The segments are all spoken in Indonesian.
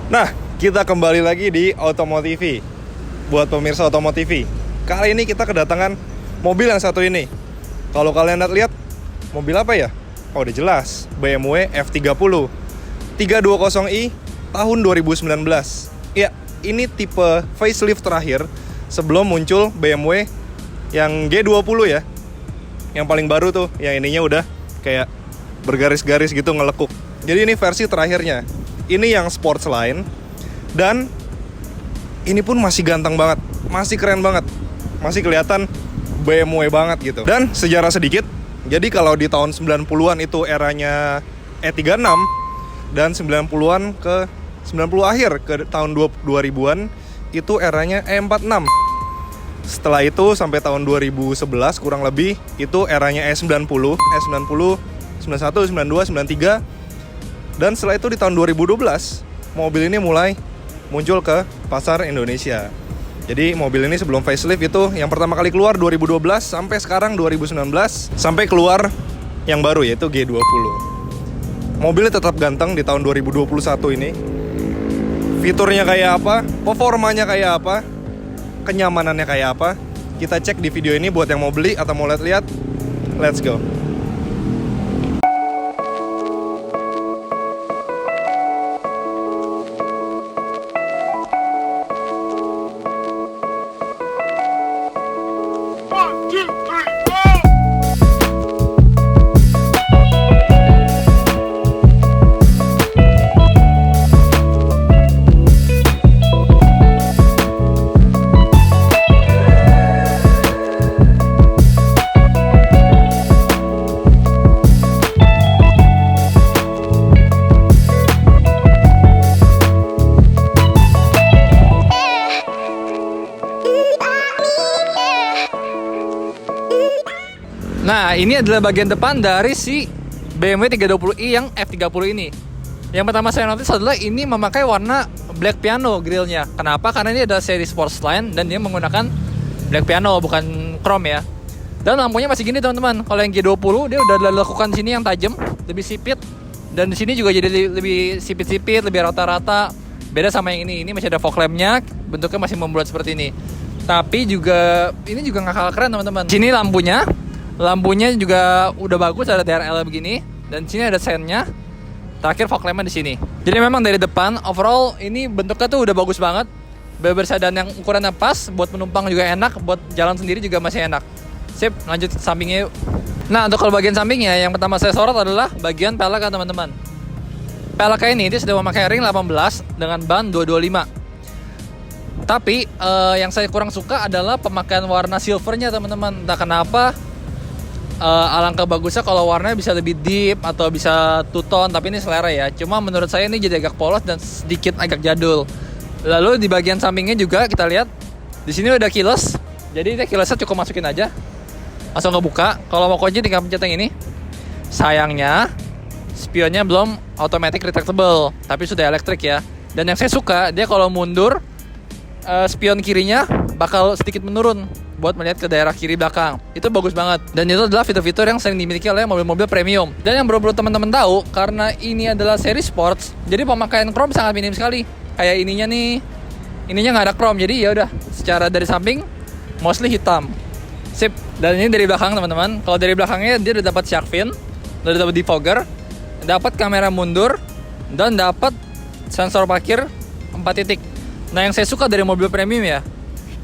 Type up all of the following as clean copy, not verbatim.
Nah, kita kembali lagi di Otomotivi. Buat pemirsa Otomotivi, kali ini kita kedatangan mobil yang satu ini. Kalau kalian lihat, mobil apa ya? Oh, udah jelas, BMW F30 320i tahun 2019. Ya, ini tipe facelift terakhir sebelum muncul BMW yang G20 ya. Yang paling baru tuh, yang ininya udah kayak bergaris-garis gitu, ngelekuk. Jadi ini versi terakhirnya. Ini yang sports line. Dan ini pun masih ganteng banget, masih keren banget, masih kelihatan BMW banget gitu. Dan sejarah sedikit, jadi kalau di tahun 90-an itu eranya E36, dan 90-an ke 90 akhir ke tahun 2000-an itu eranya E46. Setelah itu sampai tahun 2011 kurang lebih itu eranya E90, 91, 92, 93. Dan setelah itu di tahun 2012 mobil ini mulai muncul ke pasar Indonesia. Jadi mobil ini sebelum facelift itu yang pertama kali keluar 2012 sampai sekarang 2019 sampai keluar yang baru yaitu G20. Mobilnya tetap ganteng di tahun 2021 ini. Fiturnya kayak apa, performanya kayak apa, kenyamanannya kayak apa, kita cek di video ini buat yang mau beli atau mau lihat-lihat. Let's go. Nah, ini adalah bagian depan dari si BMW 320i yang F30 ini. Yang pertama saya notice adalah ini memakai warna black piano grillnya. Kenapa? Karena ini adalah seri sports line dan dia menggunakan black piano bukan chrome ya. Dan lampunya masih gini teman-teman. Kalau yang G20 dia udah dilakukan sini yang tajam, lebih sipit. Dan di sini juga jadi lebih sipit-sipit, lebih rata-rata. Beda sama yang ini masih ada fog lampnya, bentuknya masih membulat seperti ini. Tapi juga ini juga nggak kalah keren teman-teman. Sini lampunya juga udah bagus, ada TRL begini, dan sini ada sennya. Terakhir fog lamp-nya di sini. Jadi memang dari depan overall ini bentuknya tuh udah bagus banget. Beber sedan yang ukurannya pas, buat penumpang juga enak, buat jalan sendiri juga masih enak. Sip, lanjut ke sampingnya yuk. Nah, untuk kalau bagian sampingnya yang pertama saya sorot adalah bagian pelek teman-teman. Peleknya ini dia sudah memakai ring 18 dengan ban 225. Tapi yang saya kurang suka adalah pemakaian warna silvernya teman-teman. Entah kenapa. Alangkah bagusnya kalau warnanya bisa lebih deep atau bisa two tone, tapi ini selera ya. Cuma menurut saya ini jadi agak polos dan sedikit agak jadul. Lalu di bagian sampingnya juga kita lihat di sini udah keyless. Jadi keylessnya cukup masukin aja, langsung ngebuka. Kalau mau kunci tinggal pencet yang ini. Sayangnya spionnya belum automatic retractable, tapi sudah elektrik ya. Dan yang saya suka dia kalau mundur spion kirinya bakal sedikit menurun buat melihat ke daerah kiri belakang. Itu bagus banget. Dan itu adalah fitur-fitur yang sering dimiliki oleh mobil-mobil premium. Dan yang perlu teman-teman tahu, karena ini adalah seri sports, jadi pemakaian chrome sangat minim sekali. Kayak ininya nggak ada chrome. Jadi ya udah, secara dari samping mostly hitam. Sip. Dan ini dari belakang teman-teman. Kalau dari belakangnya dia udah dapat shark fin, udah dapat defogger, dapat kamera mundur, dan dapat sensor parkir 4 titik. Nah, yang saya suka dari mobil premium ya,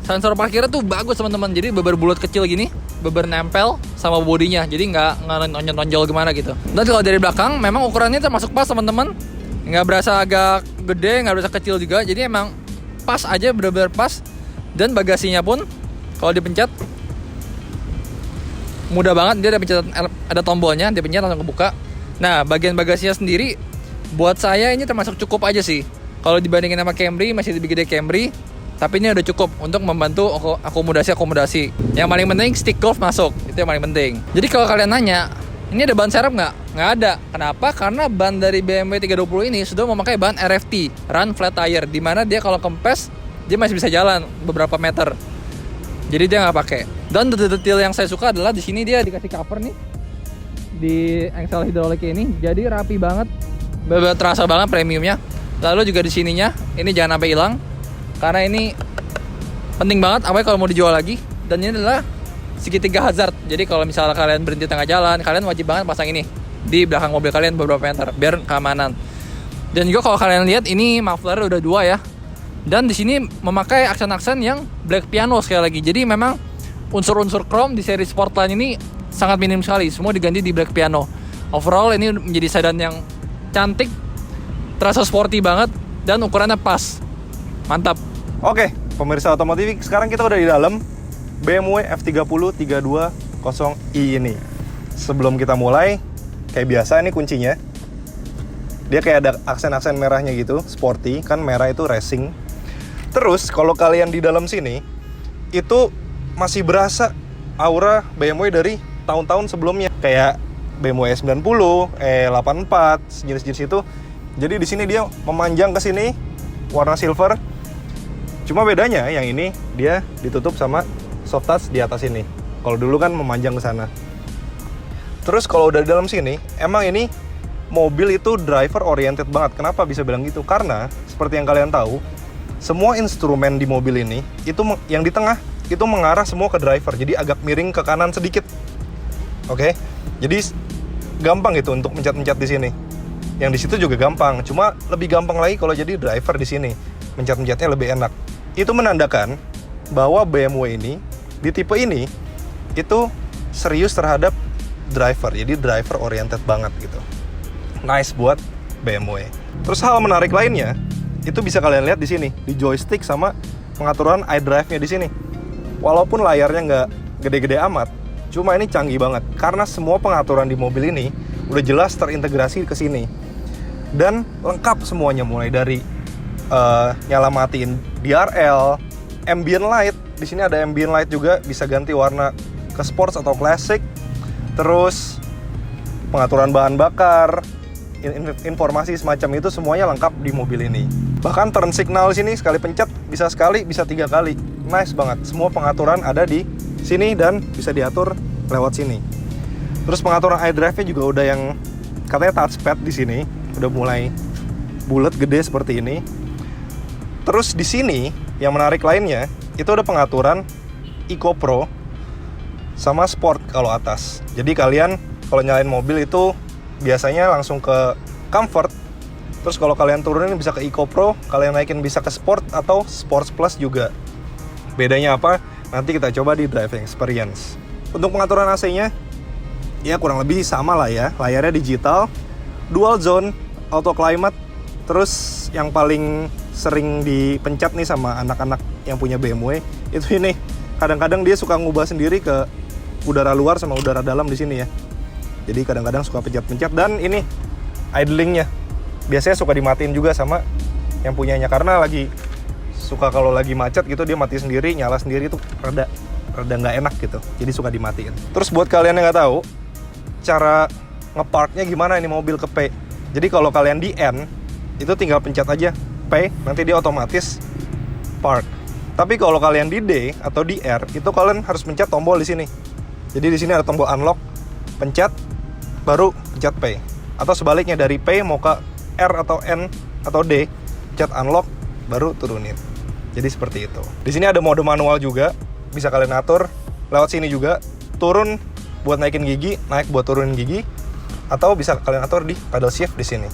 sensor parkirnya tuh bagus teman-teman. Jadi beber bulat kecil gini, beber nempel sama bodinya. Jadi nggak nonjol gimana gitu. Dan kalau dari belakang memang ukurannya termasuk pas teman-teman. Nggak berasa agak gede, nggak berasa kecil juga. Jadi emang pas aja, bener-bener pas. Dan bagasinya pun kalau dipencet mudah banget. Dia ada tombolnya, dipencet langsung kebuka. Nah, bagian bagasinya sendiri buat saya ini termasuk cukup aja sih. Kalau dibandingin sama Camry, masih lebih gede Camry. Tapi ini udah cukup untuk membantu akomodasi. Yang paling penting stick golf masuk, itu yang paling penting. Jadi kalau kalian nanya, ini ada ban serep nggak? Nggak ada. Kenapa? Karena ban dari BMW 320 ini sudah memakai ban RFT, Run Flat Tire, dimana dia kalau kempes, dia masih bisa jalan beberapa meter. Jadi dia nggak pakai. Dan detail yang saya suka adalah di sini dia dikasih cover nih di engsel hidrolik ini, jadi rapi banget, terasa banget premiumnya. Lalu juga di sininya, ini jangan sampai hilang karena ini penting banget apalagi kalau mau dijual lagi. Dan ini adalah segitiga hazard. Jadi kalau misalnya kalian berhenti tengah jalan, kalian wajib banget pasang ini di belakang mobil kalian beberapa meter biar keamanan. Dan juga kalau kalian lihat ini muffler udah 2 ya. Dan di sini memakai aksen-aksen yang black piano sekali lagi. Jadi memang unsur-unsur chrome di seri Sportline ini sangat minim sekali. Semua diganti di black piano. Overall ini menjadi sedan yang cantik, terasa sporty banget, dan ukurannya pas. Mantap. Oke, pemirsa otomotif, sekarang kita udah di dalam BMW F30 320i ini. Sebelum kita mulai, kayak biasa ini kuncinya. Dia kayak ada aksen-aksen merahnya gitu, sporty, kan merah itu racing. Terus kalau kalian di dalam sini, itu masih berasa aura BMW dari tahun-tahun sebelumnya. Kayak BMW E90, E84, jenis-jenis itu. Jadi di sini dia memanjang ke sini, warna silver. Cuma bedanya yang ini dia ditutup sama soft touch di atas ini. Kalau dulu kan memanjang ke sana. Terus kalau udah di dalam sini, emang ini mobil itu driver oriented banget. Kenapa bisa bilang gitu? Karena seperti yang kalian tahu, semua instrumen di mobil ini itu yang di tengah itu mengarah semua ke driver. Jadi agak miring ke kanan sedikit. Oke. Jadi gampang gitu untuk mencet-mencet di sini. Yang di situ juga gampang, cuma lebih gampang lagi kalau jadi driver di sini. Mencet-mencetnya lebih enak. Itu menandakan bahwa BMW ini di tipe ini itu serius terhadap driver. Jadi driver oriented banget gitu. Nice buat BMW. Terus hal menarik lainnya itu bisa kalian lihat di sini, di joystick sama pengaturan iDrive-nya di sini. Walaupun layarnya nggak gede-gede amat, cuma ini canggih banget karena semua pengaturan di mobil ini udah jelas terintegrasi ke sini. Dan lengkap semuanya, mulai dari nyala matiin DRL, ambient light. Di sini ada ambient light juga, bisa ganti warna ke sports atau classic. Terus pengaturan bahan bakar, informasi semacam itu semuanya lengkap di mobil ini. Bahkan turn signal di sini sekali pencet bisa sekali, bisa 3 kali. Nice banget. Semua pengaturan ada di sini dan bisa diatur lewat sini. Terus pengaturan iDrive-nya juga udah yang katanya touchpad di sini, udah mulai bulat gede seperti ini. Terus di sini yang menarik lainnya itu ada pengaturan Eco Pro sama Sport kalau atas. Jadi kalian kalau nyalain mobil itu biasanya langsung ke Comfort. Terus kalau kalian turunin bisa ke Eco Pro, kalian naikin bisa ke Sport atau Sports Plus juga. Bedanya apa? Nanti kita coba di driving experience. Untuk pengaturan AC-nya ya kurang lebih sama lah ya. Layarnya digital, dual zone, auto climate. Terus yang paling sering dipencet nih sama anak-anak yang punya BMW itu ini. Kadang-kadang dia suka ngubah sendiri ke udara luar sama udara dalam di sini ya. Jadi kadang-kadang suka pencet-pencet. Dan ini idlingnya biasanya suka dimatiin juga sama yang punyanya, karena lagi suka kalau lagi macet gitu dia mati sendiri, nyala sendiri, itu rada nggak enak gitu. Jadi suka dimatiin. Terus buat kalian yang nggak tahu cara ngeparknya gimana ini mobil ke P. Jadi kalau kalian di N itu tinggal pencet aja P, nanti dia otomatis park. Tapi kalau kalian di D atau di R itu kalian harus pencet tombol di sini. Jadi di sini ada tombol unlock, pencet baru pencet P. Atau sebaliknya dari P mau ke R atau N atau D, pencet unlock baru turunin. Jadi seperti itu. Di sini ada mode manual juga, bisa kalian atur lewat sini juga. Turun buat naikin gigi, naik buat turunin gigi, atau bisa kalian atur di pedal shift di sini.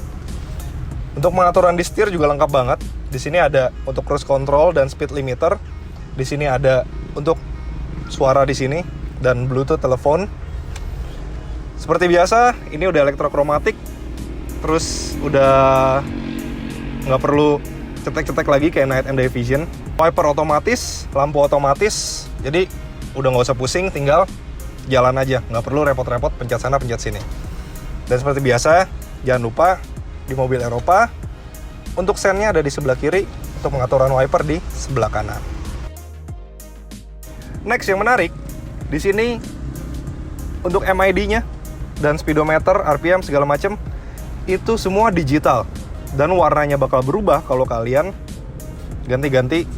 Untuk pengaturan di setir juga lengkap banget. Di sini ada untuk cruise control dan speed limiter. Di sini ada untuk suara di sini dan Bluetooth telepon. Seperti biasa, ini udah elektrokromatik. Terus udah nggak perlu cetek-cetek lagi kayak night and day vision. Wiper otomatis, lampu otomatis. Jadi udah nggak usah pusing, tinggal jalan aja, nggak perlu repot-repot pencet sana pencet sini. Dan seperti biasa, jangan lupa di mobil Eropa untuk sennya ada di sebelah kiri, untuk pengaturan wiper di sebelah kanan. Next yang menarik di sini untuk MID-nya dan speedometer, RPM segala macam itu semua digital dan warnanya bakal berubah kalau kalian ganti-ganti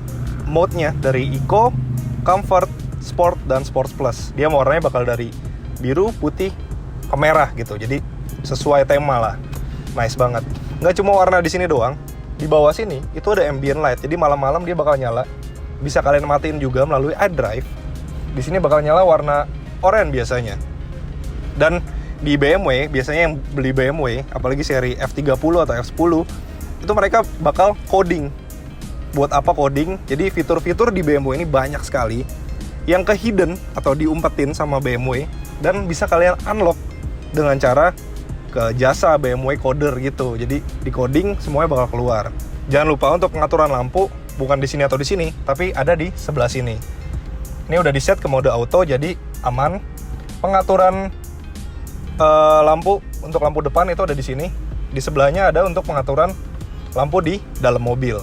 mode-nya dari Eco, Comfort, Sport dan Sports Plus. Dia warnanya bakal dari biru, putih ke merah gitu. Jadi sesuai tema lah. Nice banget. Nggak cuma warna di sini doang, di bawah sini itu ada ambient light. Jadi malam-malam dia bakal nyala. Bisa kalian matiin juga melalui iDrive. Di sini bakal nyala warna oranye biasanya. Dan di BMW, biasanya yang beli BMW, apalagi seri F30 atau F10, itu mereka bakal coding. Buat apa coding? Jadi fitur-fitur di BMW ini banyak sekali yang ke-hidden atau diumpetin sama BMW dan bisa kalian unlock dengan cara ke jasa BMW coder gitu. Jadi di coding semuanya bakal keluar. Jangan lupa untuk pengaturan lampu bukan di sini atau di sini, tapi ada di sebelah sini. Ini udah di set ke mode auto jadi aman. Pengaturan lampu untuk lampu depan itu ada di sini. Di sebelahnya ada untuk pengaturan lampu di dalam mobil.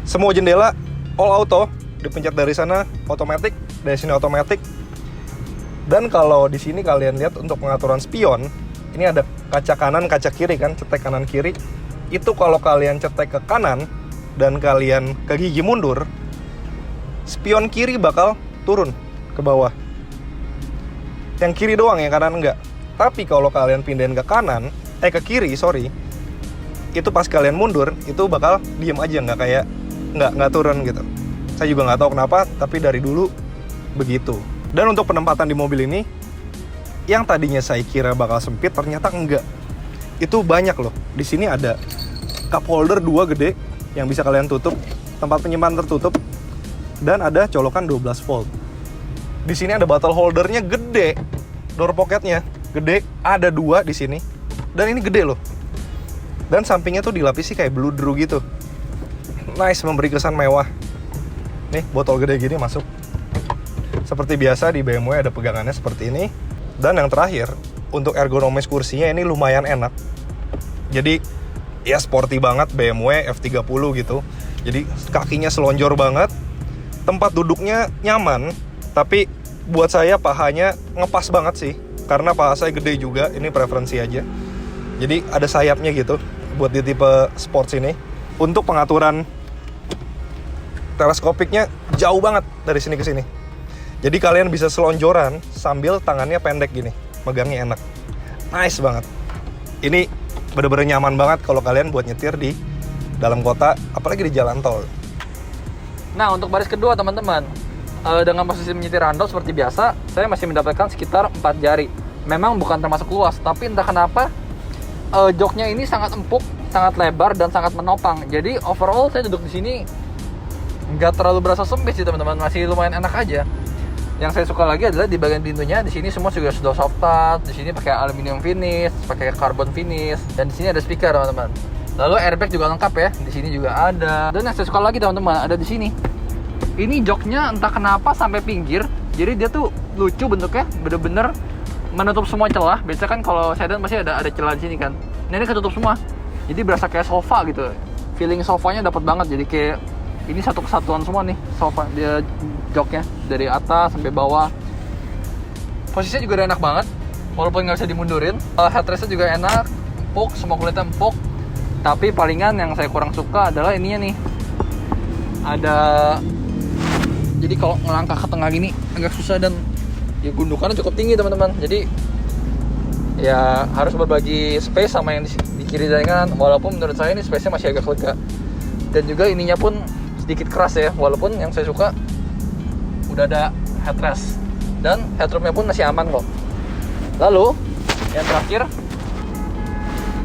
Semua jendela all auto, dipencet dari sana otomatis, dari sini otomatis. Dan kalau di sini kalian lihat untuk pengaturan spion, ini ada kaca kanan, kaca kiri kan, cetek kanan kiri. Itu kalau kalian cetek ke kanan dan kalian ke gigi mundur, spion kiri bakal turun ke bawah. Yang kiri doang, yang kanan enggak. Tapi kalau kalian pindahin ke kanan, ke kiri, sorry, itu pas kalian mundur, itu bakal diem aja, nggak turun gitu. Saya juga nggak tahu kenapa, tapi dari dulu begitu. Dan untuk penempatan di mobil ini, yang tadinya saya kira bakal sempit, ternyata enggak. Itu banyak loh. Di sini ada cup holder 2 gede yang bisa kalian tutup, tempat penyimpanan tertutup, dan ada colokan 12 volt. Di sini ada bottle holdernya gede, door pocketnya gede, ada 2 di sini, dan ini gede loh. Dan sampingnya tuh dilapisi kayak bludru gitu. Nice, memberi kesan mewah. Nih, botol gede gini masuk. Seperti biasa di BMW ada pegangannya seperti ini. Dan yang terakhir, untuk ergonomis kursinya ini lumayan enak. Jadi, ya sporty banget BMW F30 gitu. Jadi, kakinya selonjor banget. Tempat duduknya nyaman. Tapi, buat saya pahanya ngepas banget sih. Karena paha saya gede juga, ini preferensi aja. Jadi, ada sayapnya gitu. Buat di tipe sports ini. Untuk pengaturan teleskopiknya jauh banget dari sini ke sini. Jadi kalian bisa selonjoran sambil tangannya pendek gini, megangnya enak. Nice banget. Ini bener-bener nyaman banget kalau kalian buat nyetir di dalam kota, apalagi di jalan tol. Nah, untuk baris kedua teman-teman, dengan posisi menyetir handle seperti biasa, saya masih mendapatkan sekitar 4 jari. Memang bukan termasuk luas, tapi entah kenapa joknya ini sangat empuk, sangat lebar dan sangat menopang. Jadi overall saya duduk di sini nggak terlalu berasa sempit sih teman-teman, masih lumayan enak aja. Yang saya suka lagi adalah di bagian pintunya, di sini semua juga sudah soft touch, di sini pakai aluminium finish, pakai carbon finish, dan di sini ada speaker teman-teman. Lalu airbag juga lengkap ya, di sini juga ada. Dan yang saya suka lagi teman-teman, ada di sini. Ini joknya entah kenapa sampai pinggir, jadi dia tuh lucu bentuknya, bener-bener menutup semua celah. Biasanya kan kalau sedan pasti ada celah di sini kan. Nah, ini ketutup semua. Jadi berasa kayak sofa gitu. Feeling sofanya dapat banget, jadi kayak ini satu kesatuan semua nih sofa, dia joknya dari atas sampai bawah. Posisinya juga udah enak banget, walaupun nggak bisa dimundurin. Headrestnya juga enak, empuk, semua kulitnya empuk. Tapi palingan yang saya kurang suka adalah ininya nih. Ada, jadi kalau ngelangkah ke tengah gini agak susah dan ya gundukannya cukup tinggi teman-teman. Jadi ya harus berbagi space sama yang di kiri dan kanan. Walaupun menurut saya ini space-nya masih agak lega. Dan juga ininya pun sedikit keras ya, walaupun yang saya suka udah ada headrest dan headroomnya pun masih aman kok. Lalu yang terakhir,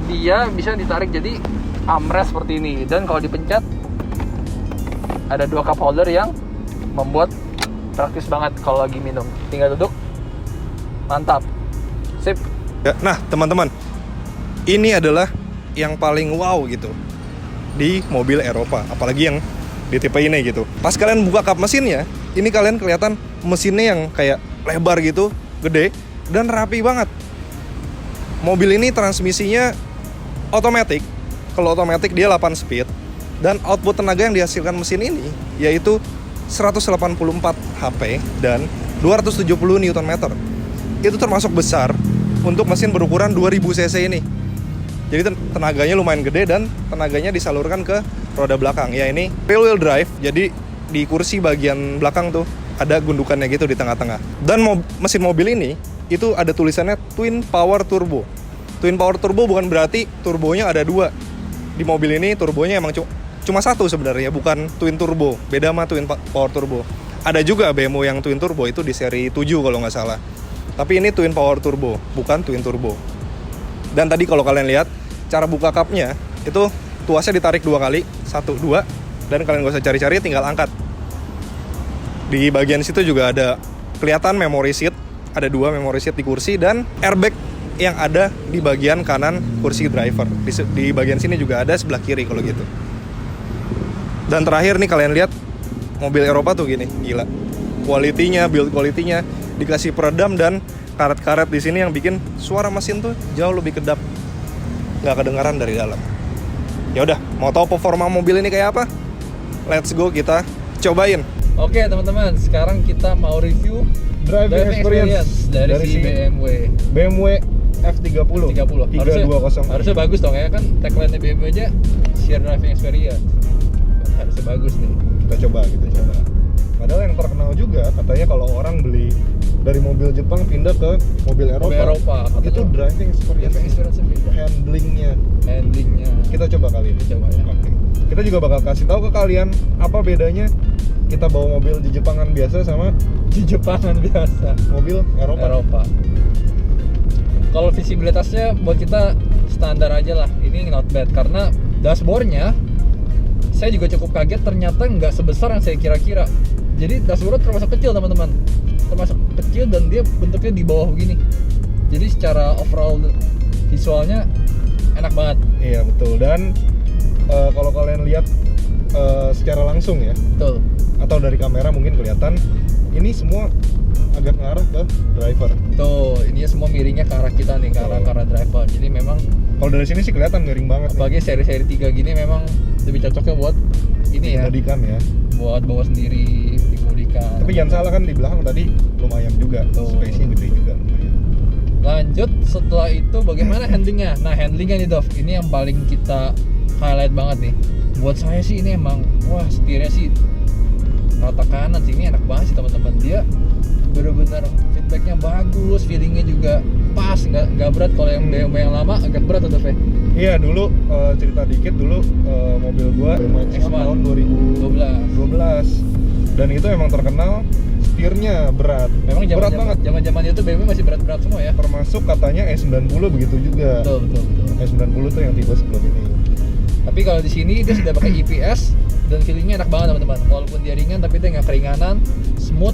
dia bisa ditarik jadi armrest seperti ini, dan kalau dipencet ada 2 cup holder yang membuat praktis banget kalau lagi minum. Tinggal duduk, mantap, sip. Ya, nah teman-teman, ini adalah yang paling wow gitu di mobil Eropa, apalagi yang di tipe ini gitu. Pas kalian buka kap mesinnya, ini kalian kelihatan mesinnya yang kayak lebar gitu, gede, dan rapi banget. Mobil ini transmisinya otomatis. Kalau otomatis dia 8 speed, dan output tenaga yang dihasilkan mesin ini yaitu 184 HP dan 270 Nm. Itu termasuk besar untuk mesin berukuran 2000 cc ini. Jadi tenaganya lumayan gede dan tenaganya disalurkan ke roda belakang. Ya ini rear wheel drive, jadi di kursi bagian belakang tuh ada gundukannya gitu di tengah-tengah. Dan mesin mobil ini itu ada tulisannya Twin Power Turbo. Twin Power Turbo bukan berarti turbonya ada 2. di mobil ini turbonya emang cuma satu sebenarnya, bukan twin turbo. Beda sama twin power turbo. Ada juga BMW yang twin turbo itu di seri 7 kalau nggak salah. Tapi ini twin power turbo, bukan twin turbo. Dan tadi kalau kalian lihat cara buka cupnya itu tuasnya ditarik 2 kali, 1, 2, dan kalian nggak usah cari-cari, tinggal angkat. Di bagian situ juga ada kelihatan memory seat, ada 2 memory seat di kursi dan airbag yang ada di bagian kanan kursi driver. Di bagian sini juga ada, sebelah kiri kalau gitu. Dan terakhir nih kalian lihat mobil Eropa tuh gini, gila. Quality-nya, build quality-nya dikasih peredam dan karet-karet di sini yang bikin suara mesin tuh jauh lebih kedap. Nggak kedengaran dari dalam. Ya udah, mau tahu performa mobil ini kayak apa? Let's go, kita cobain. Oke teman-teman, sekarang kita mau review Driving experience dari si BMW F30 Harusnya bagus dong ya, kan tagline-nya BMW aja share driving experience. Harusnya bagus nih. Kita coba. Padahal yang terkenal juga katanya kalau orang beli dari mobil Jepang pindah ke mobil Eropa itu driving experience beda. handlingnya Kita kita coba kali ini. coba ya. Oke. Kita juga bakal kasih tahu ke kalian apa bedanya kita bawa mobil di Jepangan biasa sama Di Jepangan biasa mobil Eropa. Kalau visibilitasnya buat kita standar aja lah, ini not bad karena dashboardnya saya juga cukup kaget, ternyata nggak sebesar yang saya kira-kira. Jadi dashboard termasuk kecil teman-teman, termasuk kecil dan dia bentuknya di bawah begini. Jadi secara overall visualnya enak banget. Iya betul. Dan kalau kalian lihat secara langsung ya, Betul. atau dari kamera mungkin kelihatan ini semua agak ngarah ke driver. Tuh, ini semua miringnya ke arah kita nih, ke arah driver. Jadi memang Kalau dari sini sih kelihatan miring banget. apalagi seri-seri 3 gini memang lebih cocoknya buat ini ya, Dikemudikan ya. buat bawa sendiri, dikemudikan. Tapi jangan salah kan di belakang tadi lumayan juga, Tuh. space-nya gede juga lumayan. Lanjut, setelah itu bagaimana handlingnya? Nah, handlingnya nih Dov, ini yang paling kita highlight banget nih. Buat saya sih ini emang, wah setirnya sih rata kanan sih, ini enak banget sih teman-teman. Dia bener-bener feedbacknya bagus, feelingnya juga pas, nggak berat. Kalau yang BMW yang lama agak berat tuh Dov ya. Iya dulu cerita dikit dulu mobil gua BMW X1 X1 tahun 2012 dan itu emang terkenal setirnya berat. Memang berat banget. Zaman itu BMW masih berat-berat semua ya. Termasuk katanya E90 begitu juga. Betul. E90 tuh yang tipe sebelum ini. Tapi kalau di sini dia sudah pakai EPS dan feelingnya enak banget teman-teman. Walaupun dia ringan tapi dia nggak keringanan, smooth,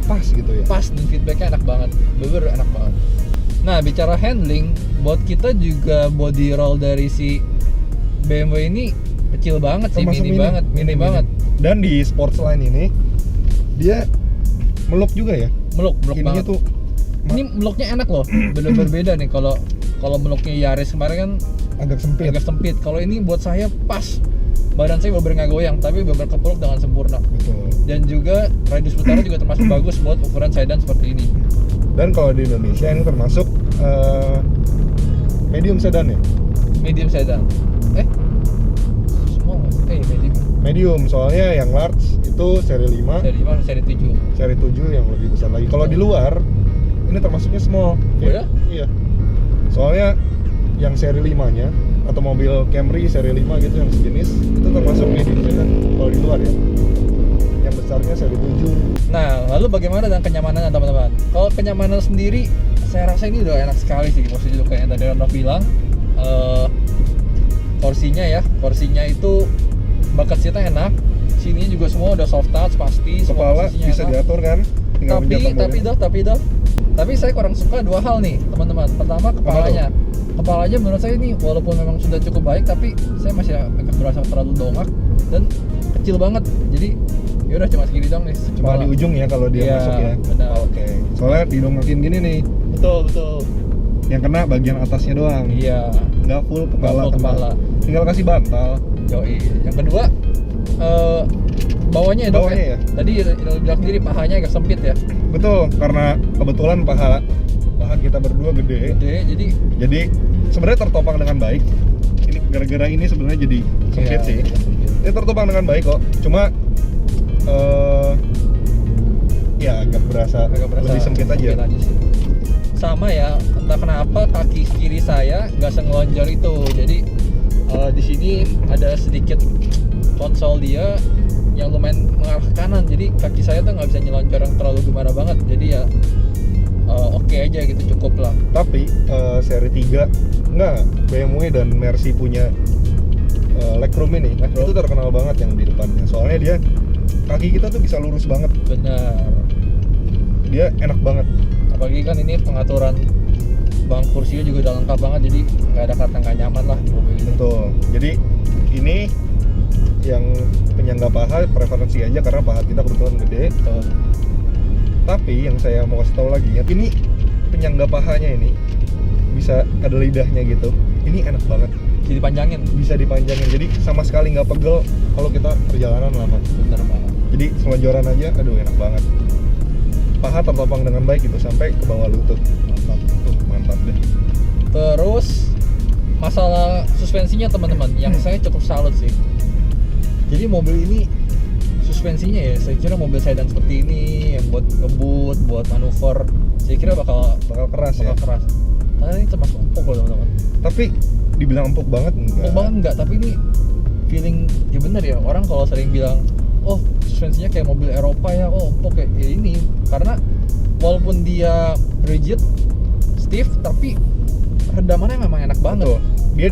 Pas gitu ya. pas dan feedbacknya enak banget. Bener enak banget. Nah bicara handling, buat kita juga body roll dari si BMW ini kecil banget sih, Termasuk mini banget. Dan di Sportsline ini dia meluk juga ya. Meluk Ininya banget. tuh Ini meluknya enak loh, bener berbeda nih. Kalau meluknya Yaris kemarin kan agak sempit. agak sempit. Kalau ini buat saya pas. Badan saya bener nggak goyang, tapi bener kepeluk dengan sempurna. Betul. Dan juga radius putarnya juga termasuk bagus buat ukuran sedan seperti ini. Dan kalau di Indonesia ini termasuk medium sedan ya. Medium sedan. Semua mas? Medium. Medium, soalnya yang large itu seri 5, Seri 5, seri 7. seri 7 yang lebih besar lagi. Kalau di luar ini termasuknya small. Oh ya? Iya. Soalnya yang seri 5-nya atau mobil Camry seri 5 gitu yang sejenis itu termasuk medium sedan kalau di luar ya. Yang besarnya seri 7. Nah, lalu bagaimana dengan kenyamanannya teman-teman? Kalau kenyamanan sendiri, saya rasa ini udah enak sekali sih. Maksudnya kayak yang tadi Rano bilang, kursinya itu bucket seatnya enak. Sini juga semua udah soft touch pasti. Semua Kepala posisinya bisa enak. diatur kan? Tinggal menjatuh boleh. Tapi saya kurang suka dua hal nih teman-teman. Pertama kepalanya menurut saya ini walaupun memang sudah cukup baik, tapi saya masih agak berasa terlalu dongak dan kecil banget. Jadi yaudah cuma segini dong nih. Cuma di ujung ya kalau dia Iya, masuk ya. benar. Oke. Soalnya didongakin gini nih. Betul. Yang kena bagian atasnya doang. Iya. Nggak full kepala. full kepala. Tinggal kasih bantal. Yoi. Yang kedua bawahnya ya Dok Bawahnya ya? Tadi Ino bilang sendiri pahanya agak sempit ya. Betul, karena kebetulan paha kita berdua gede. Jadi sebenarnya tertopang dengan baik. Ini gara-gara ini sebenarnya jadi sempit Iya, sih. sempit. Ini tertopang dengan baik kok. Cuma ya agak berasa lebih sempit aja. sih. Sama ya, entah kenapa kaki kiri saya nggak sengelonjor itu. Jadi Di sini ada sedikit konsol dia yang lumayan mengarah ke kanan, jadi kaki saya tuh nggak bisa nyelonjor yang terlalu gimana banget, jadi ya oke aja gitu, cukup lah. Tapi seri 3 enggak, BMW dan Mercy punya legroom ini. Legroom. Itu terkenal banget yang di depannya. Soalnya dia kaki kita tuh bisa lurus banget. Benar. Dia enak banget. Apalagi kan ini pengaturan bang kursinya juga udah lengkap banget, jadi nggak ada kata nggak nyaman lah di mobil ini. Betul. Jadi ini yang penyangga paha preferensi aja karena paha kita kebetulan gede. Betul. Tapi yang saya mau kasih tahu lagi ya, ini penyangga pahanya ini bisa ada lidahnya gitu. Ini enak banget. Jadi dipanjangin. Bisa dipanjangin. Jadi sama sekali nggak pegel kalau kita perjalanan lama. Bener banget. Jadi selonjoran aja, aduh enak banget. Paha tertopang dengan baik gitu sampai ke bawah lutut. Mantap. Tuh mantap deh. Terus masalah suspensinya teman-teman, yang saya cukup salut sih. Jadi mobil ini suspensinya ya, saya kira mobil sedan seperti ini yang buat ngebut, buat manuver, saya kira bakal keras ya. keras. Karena ini termasuk empuk loh teman-teman. Tapi dibilang empuk banget enggak. Empuk banget enggak, tapi ini feeling ya bener ya. Orang kalau sering bilang, oh suspensinya kayak mobil Eropa ya, oh empuk kayak ini. Karena walaupun dia rigid, stiff, tapi redamannya memang enak banget. Betul. Dia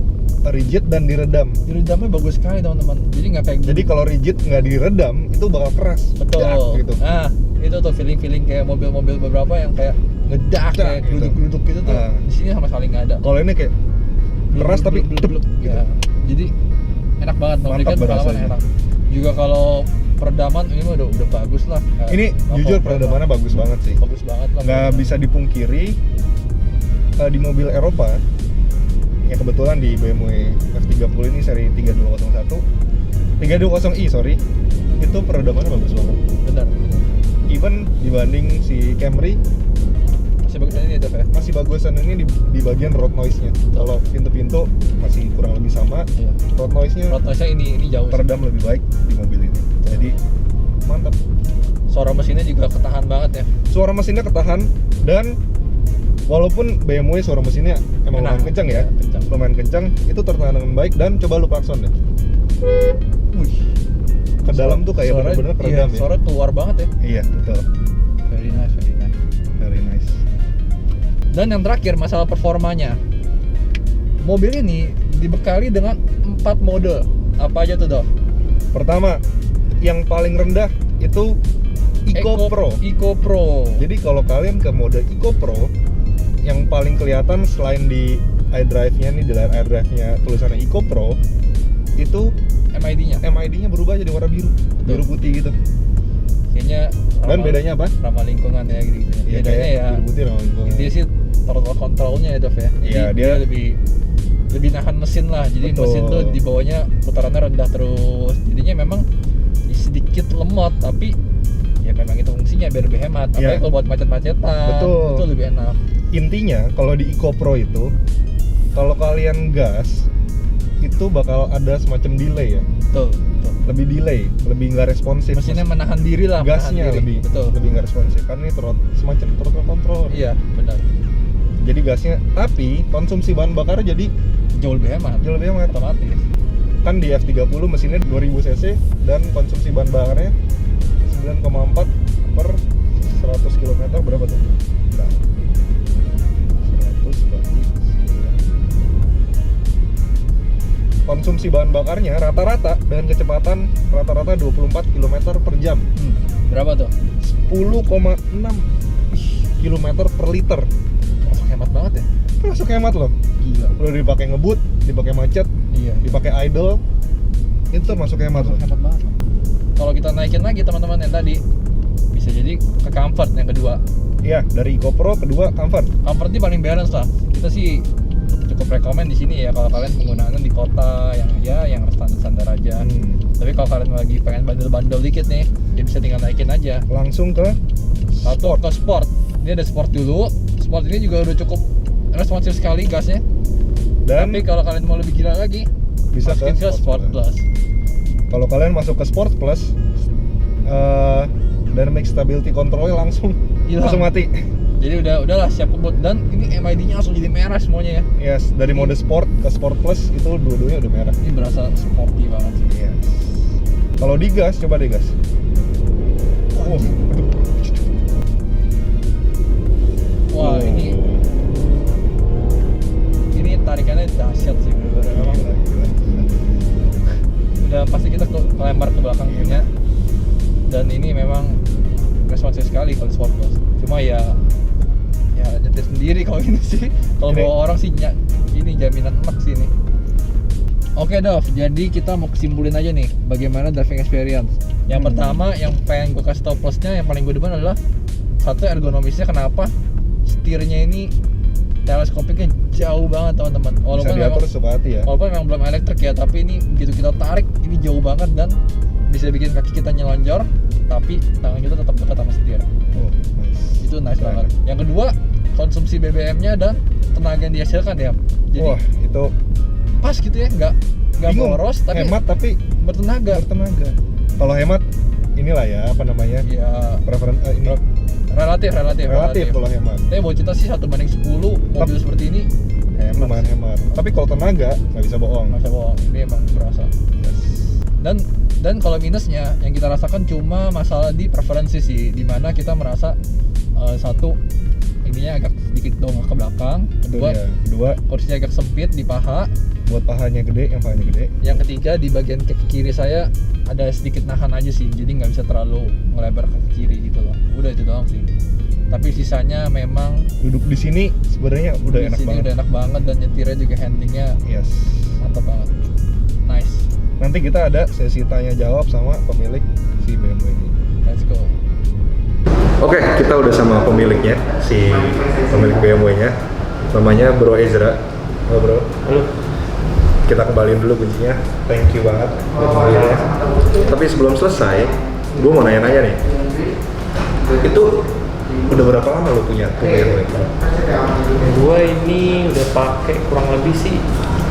rigid dan diredam. Diredamnya bagus sekali teman-teman. Jadi nggak kayak Jadi kalau rigid nggak diredam itu bakal keras. betul. Dak, gitu. Nah itu tuh feeling kayak mobil-mobil beberapa yang kayak ngedak, Dak, kayak gitu. geluduk-geluduk gitu tuh. Nah. Di sini sama sekali nggak ada. Kalau ini kayak keras tapi blub, gitu. ya. Jadi enak banget, memberikan Mantap pengalaman berasanya. enak. Juga kalau peredaman ini mah udah bagus lah. Ini Nggak jujur apa-apa. peredamannya bagus banget sih. Bagus banget lah. Nggak bisa dipungkiri di mobil Eropa ya, kebetulan di BMW F30 ini seri 3201 320i sorry, itu peredamannya bagus banget. Benar. Even dibanding si Camry Masih bagusan ini ya, Dev, ya? masih bagusan ini di bagian road noise-nya. Kalau pintu-pintu masih kurang lebih sama, Iya. road noise-nya Road noise-nya ini jauh sih. teredam lebih baik di mobil ini. Jadi mantap. Suara mesinnya juga ketahan banget ya. Suara mesinnya ketahan, dan walaupun BMW suara mesinnya emang Enak. lumayan kencang ya, Kencang. lumayan kencang, itu tertahan dengan baik. Dan coba lu klakson deh, Wih. ke dalam tuh kayak Suara- bener-bener iya, keredam ya. suara keluar banget ya. Iya betul, Very nice, very nice. very nice. Dan yang terakhir masalah performanya. Mobil ini dibekali dengan 4 mode. Apa aja tuh, Dov? Pertama, yang paling rendah itu Eco Pro. Eco Pro. Jadi kalau kalian ke mode Eco Pro, yang paling kelihatan selain di iDrive-nya nih, di layar iDrive-nya tulisannya Eco Pro, itu MID-nya. MID-nya berubah jadi warna biru, biru putih gitu. Kayaknya Dan bedanya apa? ramah lingkungan ya gitu. Iya, Bedanya kayak ya. biru putih sama lingkungan. Intinya sih throttle controlnya ya, Dov ya. Jadi Iya, dia dia- lebih nahan mesin lah. Jadi Betul. mesin tuh di bawahnya putarannya rendah terus. Jadinya memang sedikit lemot, tapi ya memang itu fungsinya biar lebih hemat. Apalagi Iya. kalau buat macet-macetan, Betul. itu lebih enak. Intinya kalau di Eco Pro itu, kalau kalian gas itu bakal ada semacam delay ya, Betul, betul. lebih delay, lebih nggak responsif. Mesinnya menahan diri lah, gasnya menahan diri. lebih betul. nggak responsif karena ini semacam throttle control. Iya, benar. Jadi gasnya, tapi konsumsi bahan bakar jadi Jauh lebih hemat. jauh lebih hemat. Otomatis. Kan di F30 mesinnya 2000 cc dan konsumsi bahan bakarnya 9,4 per 100 km, berapa tuh? Nah, 100 bagi 9. Konsumsi bahan bakarnya rata-rata dengan kecepatan rata-rata 24 km per jam. Berapa tuh? 10,6 km per liter. Masuk hemat banget ya. Masuk hemat loh. Gila. Udah dipakai ngebut, dipakai macet, Iya. dipakai idle, itu termasuk hemat loh. Hemat banget. Kalau kita naikin lagi teman-teman yang tadi, bisa jadi ke comfort yang kedua. Iya, dari Eco Pro kedua comfort. Comfort ini paling balance lah. Kita sih cukup rekomen di sini ya kalau kalian menggunakan di kota yang standar aja. Tapi kalau kalian lagi pengen bandel-bandel dikit nih, dia bisa tinggal naikin aja. Langsung ke Satu ke sport. Ini ada sport dulu. Sport ini juga udah cukup responsif sekali gasnya. dan Tapi kalau kalian mau lebih gila lagi, bisa masukin ke Sport Plus. Kalau kalian masuk ke Sport Plus, dynamic stability control-nya langsung Hilang. mati. Jadi udahlah siap kebut, dan ini MID-nya langsung jadi merah semuanya ya. Yes, dari mode sport ke sport plus itu dua-duanya udah merah. Ini berasa sporty banget sih. Yes. Kalau digas, coba digas. Oh, aduh. Wah, ini tarikannya dahsyat sih bener-bener. Memang Gila. udah pasti kita kelempar ke belakang punya. Dan ini memang responsif sekali kalau sport plus. Cuma ya nyetir sendiri kalau ini sih. Kalau Ini- bawa orang sih ini jaminan enak sih ini. Oke Dov, jadi kita mau kesimpulin aja nih bagaimana driving experience. Yang pertama yang pengen gue kasih tau plusnya, yang paling gue depan adalah satu, ergonomisnya. Kenapa? Setirnya ini teleskopiknya jauh banget teman-teman. Bisa diatur suka hati ya. Walaupun memang belum elektrik ya, tapi ini begitu kita tarik ini jauh banget dan bisa bikin kaki kita nyelonjor, tapi tangan kita tetap dekat sama setir. Oh, nice. Itu nice Keren. banget. Yang kedua, konsumsi BBM-nya dan tenaga yang dihasilkan ya. Jadi Wah, itu pas gitu ya, nggak bingung. boros tapi Hemat tapi bertenaga. Kalau hemat inilah ya, apa namanya? Ya Ini relatif. kalau hemat. Tapi buat kita sih 1/10 mobil seperti ini Lumayan hemat. Tapi kalau tenaga nggak bisa bohong. nggak usah bohong, ini emang berasa. Yes. Dan kalau minusnya yang kita rasakan cuma masalah di preferensi sih, dimana kita merasa satu, ininya agak sedikit dongak ke belakang. Kedua, Kursinya agak sempit di paha. buat pahanya gede, yang pahanya gede. Yang ketiga, di bagian kaki kiri saya ada sedikit nahan aja sih, jadi nggak bisa terlalu melebar ke kiri gitu loh. Udah itu doang sih. Tapi sisanya memang Duduk di sini sebenarnya udah di enak sini banget. udah enak banget, dan nyetirnya juga handlingnya Yes. mantap banget. Nice. Nanti kita ada sesi tanya jawab sama pemilik si BMW ini. Let's go. Oke, kita udah sama pemiliknya, si pemilik BMW-nya. Namanya Bro Ezra. Halo Bro. Halo. Kita kembaliin dulu kuncinya. Thank you banget buat mobilnya. Tapi sebelum selesai, gue mau nanya-nanya nih. Itu udah berapa lama lo punya tuh BMW? Gua ini udah pakai kurang lebih sih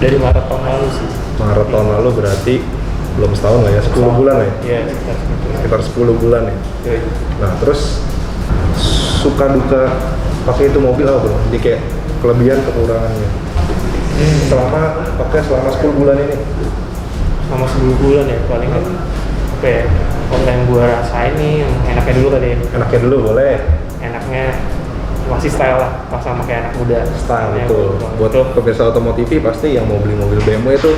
dari Maret tahun lalu sih. Maret tahun lalu berarti belum setahun lah ya, 10 bulan lah ya? Iya, sekitar segitu. Sekitar 10 bulan ya. Yoi. Nah terus suka duka pakai itu mobil apa bro? Jadi kayak kelebihan kekurangannya selama 10 bulan ini. Selama 10 bulan ya paling kan apa ya, kalau yang gua rasain nih yang enaknya dulu kali ya. Enaknya dulu boleh, Enaknya masih style lah, pas sama kayak anak muda. style Ya, itu. Buat itu pemirsa otomotif pasti yang mau beli mobil BMW itu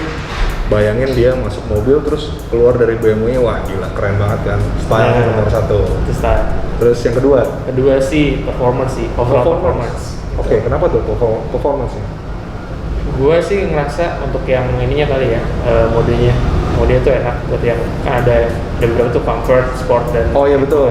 bayangin dia masuk mobil terus keluar dari BMW-nya, wah gila keren banget kan, style Nah. nomor satu. itu style. Terus yang kedua, Kedua sih performance sih, overall performance. Oke, kenapa tuh performance-nya? Gue sih ngerasa untuk yang ininya kali ya, modenya tuh enak buat yang kan ada beberapa tuh comfort, sport dan Oh iya betul.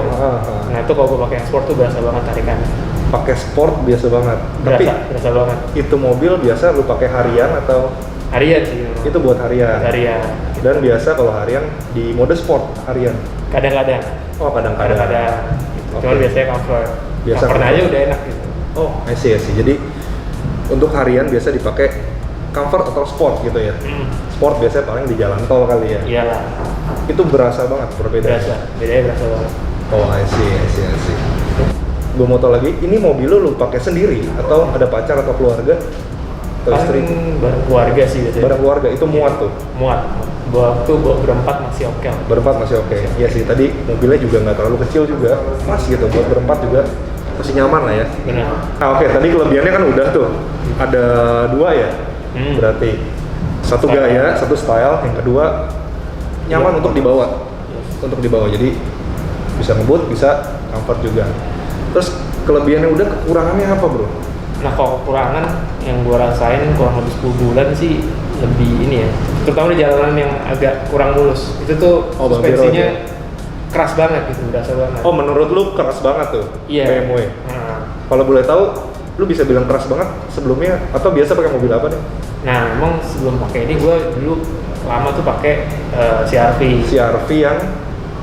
nah itu kalau gue pakai yang sport tuh berasa banget tarikannya, Pakai sport biasa banget. Tapi berasa banget itu mobil biasa lu pakai harian atau harian sih memang. itu buat harian? Harian Dan biasa kalau harian di mode sport harian. kadang-kadang Oh kadang-kadang. gitu. Oke. Cuman biasanya comfort, Biasa comfort comfort. aja udah enak gitu. Oh, I see. Jadi untuk harian biasa dipakai comfort atau sport gitu ya. Sport biasanya paling di jalan tol kali ya. Iyalah, Itu berasa banget perbedaan. bedanya berasa banget. Oh, I see. Gue mau tau lagi, ini mobil lu pakai sendiri atau ada pacar atau keluarga atau istri? Paling bareng keluarga sih biasanya. Bareng keluarga itu muat tuh. Muat. Waktu berempat masih oke lah. Berempat masih oke. Iya sih, tadi mobilnya juga nggak terlalu kecil juga, pas gitu buat berempat juga masih nyaman lah ya. Benar. Nah, oke, tadi kelebihannya kan udah tuh. Ada dua ya. Berarti satu Style. gaya, satu style, yang kedua nyaman untuk dibawa. Untuk dibawa. Jadi bisa ngebut, bisa comfort juga. Terus kelebihannya udah, kekurangannya apa, Bro? Nah kalau kekurangan yang gue rasain kurang lebih 10 bulan sih lebih ini ya, terutama di jalanan yang agak kurang mulus itu tuh Oh, suspensinya keras banget gitu, berasa banget. Oh, menurut lu keras banget tuh Iya. BMW. Nah, Kalau boleh tahu, lu bisa bilang keras banget sebelumnya atau biasa pakai mobil apa nih? nah emang sebelum pakai ini gue dulu lama tuh pakai CR-V CR-V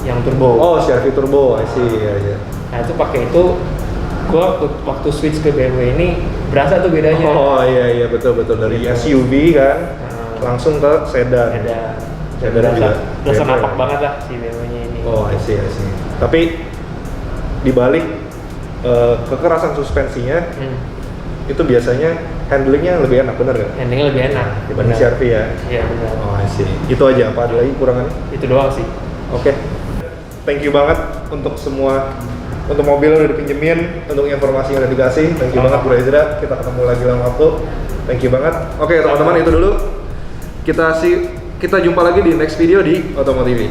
yang turbo. Oh, CR-V turbo, I see, iya. Nah itu pakai itu gue waktu switch ke BMW ini berasa tuh bedanya. Oh iya betul dari SUV kan langsung ke sedan. Sedan juga. Berasa BMW. napak banget lah si BMW-nya ini. Oh, I see. Tapi dibalik kekerasan suspensinya itu biasanya handlingnya lebih enak, bener nggak? Handlingnya lebih enak Dibanding CR-V ya? Iya benar. Oh, I see. Itu aja, apa ada lagi kurangannya? Itu doang sih. Oke. Thank you banget untuk semua, untuk mobil udah dipinjemin, untuk informasi yang udah dikasih. Thank you banget Bro Ezra. Kita ketemu lagi dalam waktu. Thank you banget. Oke teman-teman, itu dulu. Kita jumpa lagi di next video di Otomo TV.